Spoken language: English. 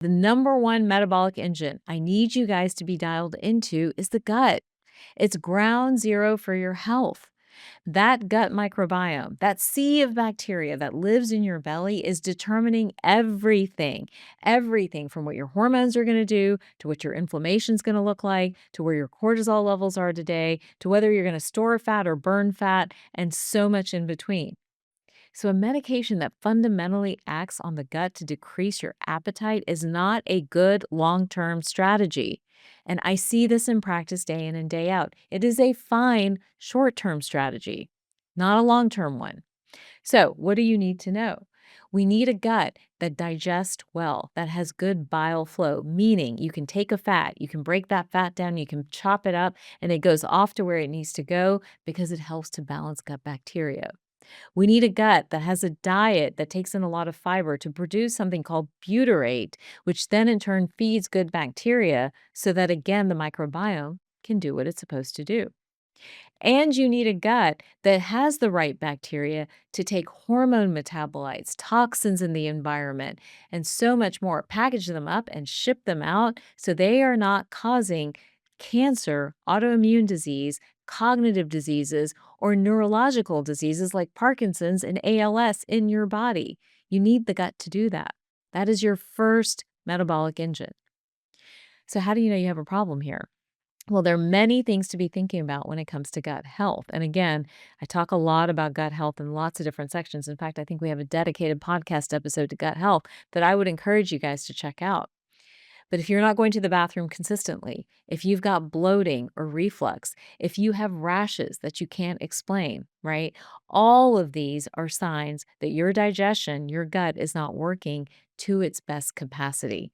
The number one metabolic engine I need you guys to be dialed into is the gut. It's ground zero for your health. That gut microbiome, that sea of bacteria that lives in your belly, is determining everything. Everything from what your hormones are going to do, to what your inflammation is going to look like, to where your cortisol levels are today, to whether you're going to store fat or burn fat, and so much in between. So, a medication that fundamentally acts on the gut to decrease your appetite is not a good long term strategy. And I see this in practice day in and day out. It is a fine short term strategy, not a long term one. So, what do you need to know? We need a gut that digests well, that has good bile flow, meaning you can take a fat, you can break that fat down, you can chop it up, and it goes off to where it needs to go because it helps to balance gut bacteria. We need a gut that has a diet that takes in a lot of fiber to produce something called butyrate, which then in turn feeds good bacteria so that again the microbiome can do what it's supposed to do. And you need a gut that has the right bacteria to take hormone metabolites, toxins in the environment, and so much more, package them up and ship them out so they are not causing cancer, autoimmune disease, cognitive diseases, or neurological diseases like Parkinson's and ALS in your body. You need the gut to do that. That is your first metabolic engine. So, how do you know you have a problem here? Well, there are many things to be thinking about when it comes to gut health. And again, I talk a lot about gut health in lots of different sections. In fact, I think we have a dedicated podcast episode to gut health that I would encourage you guys to check out. But if you're not going to the bathroom consistently, if you've got bloating or reflux, if you have rashes that you can't explain, right? All of these are signs that your digestion, your gut is not working to its best capacity.